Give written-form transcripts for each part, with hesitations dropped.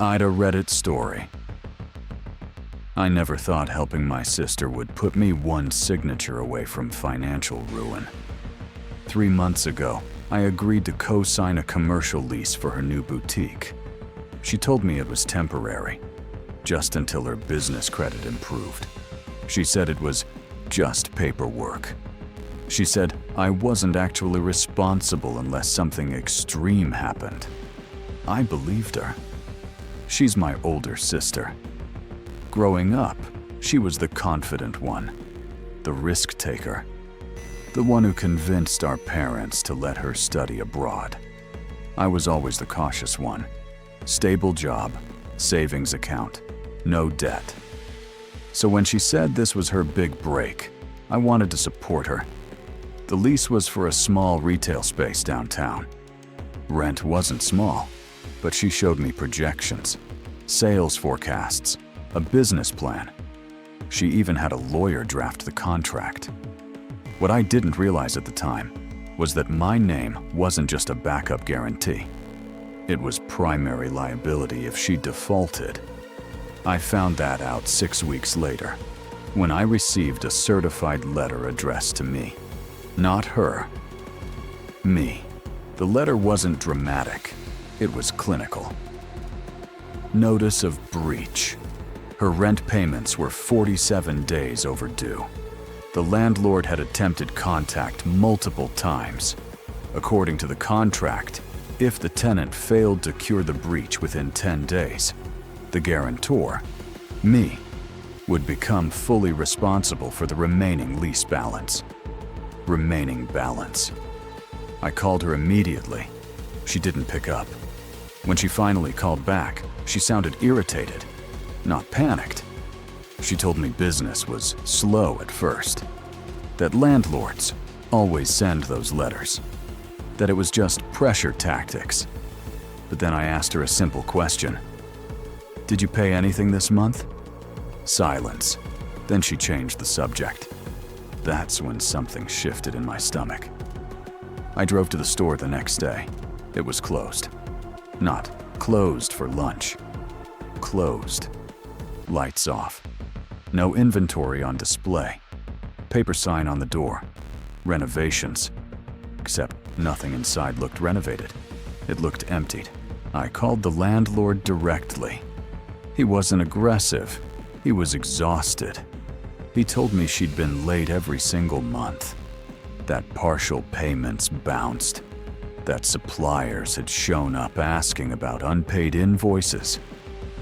Ida Reddit story. I never thought helping my sister would put me one signature away from financial ruin. 3 months ago, I agreed to co-sign a commercial lease for her new boutique. She told me it was temporary, just until her business credit improved. She said it was just paperwork. She said I wasn't actually responsible unless something extreme happened. I believed her. She's my older sister. Growing up, she was the confident one, the risk taker, the one who convinced our parents to let her study abroad. I was always the cautious one. Stable job, savings account, no debt. So when she said this was her big break, I wanted to support her. The lease was for a small retail space downtown. Rent wasn't small, but she showed me projections, sales forecasts, a business plan. She even had a lawyer draft the contract. What I didn't realize at the time was that my name wasn't just a backup guarantee. It was primary liability if she defaulted. I found that out 6 weeks later, when I received a certified letter addressed to me. Not her. Me. The letter wasn't dramatic. It was clinical. Notice of breach. Her rent payments were 47 days overdue. The landlord had attempted contact multiple times. According to the contract, if the tenant failed to cure the breach within 10 days, the guarantor, me, would become fully responsible for the remaining lease balance. Remaining balance. I called her immediately. She didn't pick up. When she finally called back, she sounded irritated, not panicked. She told me business was slow at first, that landlords always send those letters, that it was just pressure tactics. But then I asked her a simple question. Did you pay anything this month? Silence. Then she changed the subject. That's when something shifted in my stomach. I drove to the store the next day. It was closed. Not closed for lunch. Closed. Lights off. No inventory on display. Paper sign on the door. Renovations. Except nothing inside looked renovated. It looked emptied. I called the landlord directly. He wasn't aggressive. He was exhausted. He told me she'd been late every single month, that partial payments bounced, that suppliers had shown up asking about unpaid invoices,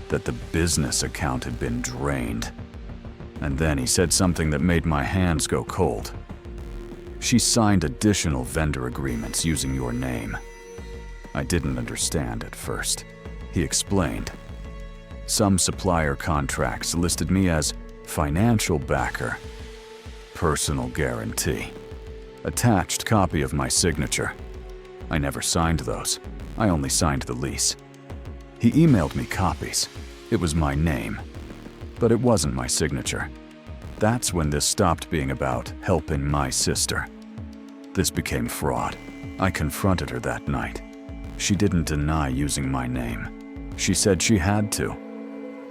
that the business account had been drained. And then he said something that made my hands go cold. She signed additional vendor agreements using your name. I didn't understand at first. He explained. Some supplier contracts listed me as financial backer, personal guarantee, attached copy of my signature. I never signed those. I only signed the lease. He emailed me copies. It was my name, but it wasn't my signature. That's when this stopped being about helping my sister. This became fraud. I confronted her that night. She didn't deny using my name. She said she had to.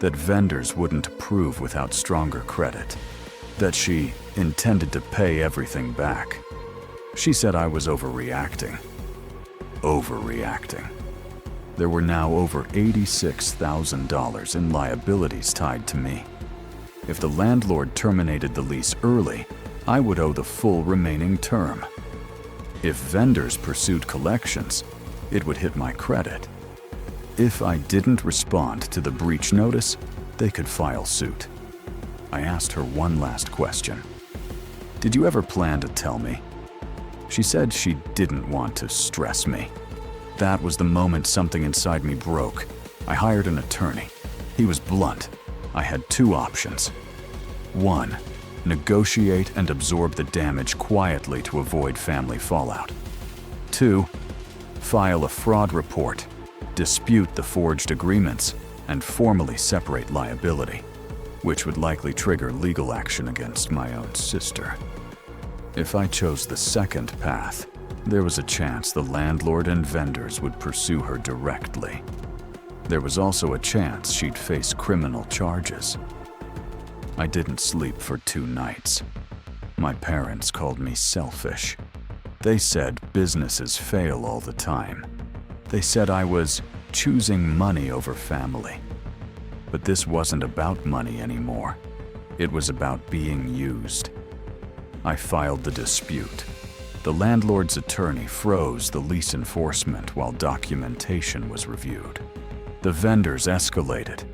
That vendors wouldn't approve without stronger credit, that she intended to pay everything back. She said I was overreacting. Overreacting. There were now over $86,000 in liabilities tied to me. If the landlord terminated the lease early, I would owe the full remaining term. If vendors pursued collections, it would hit my credit. If I didn't respond to the breach notice, they could file suit. I asked her one last question. Did you ever plan to tell me? She said she didn't want to stress me. That was the moment something inside me broke. I hired an attorney. He was blunt. I had 2 options. 1, negotiate and absorb the damage quietly to avoid family fallout. 2, file a fraud report, dispute the forged agreements, and formally separate liability, which would likely trigger legal action against my own sister. If I chose the second path, there was a chance the landlord and vendors would pursue her directly. There was also a chance she'd face criminal charges. I didn't sleep for 2 nights. My parents called me selfish. They said businesses fail all the time. They said I was choosing money over family. But this wasn't about money anymore. It was about being used. I filed the dispute. The landlord's attorney froze the lease enforcement while documentation was reviewed. The vendors escalated.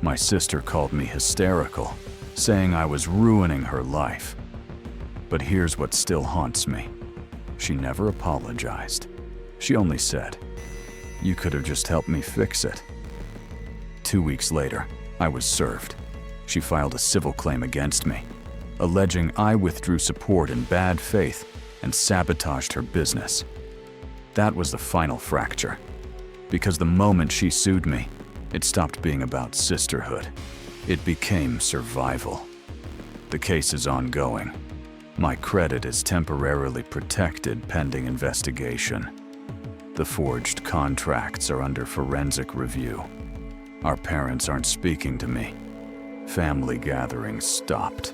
My sister called me hysterical, saying I was ruining her life. But here's what still haunts me. She never apologized. She only said, "You could have just helped me fix it." 2 weeks later, I was served. She filed a civil claim against me, alleging I withdrew support in bad faith and sabotaged her business. That was the final fracture, because the moment she sued me, it stopped being about sisterhood. It became survival. The case is ongoing. My credit is temporarily protected pending investigation. The forged contracts are under forensic review. Our parents aren't speaking to me. Family gatherings stopped.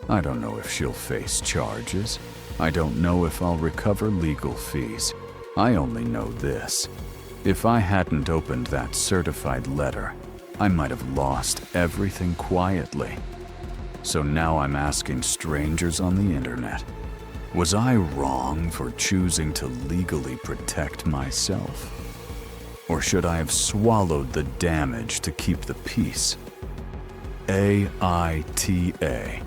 I don't know if she'll face charges. I don't know if I'll recover legal fees. I only know this. If I hadn't opened that certified letter, I might have lost everything quietly. So now I'm asking strangers on the internet, was I wrong for choosing to legally protect myself? Or should I have swallowed the damage to keep the peace? AITA.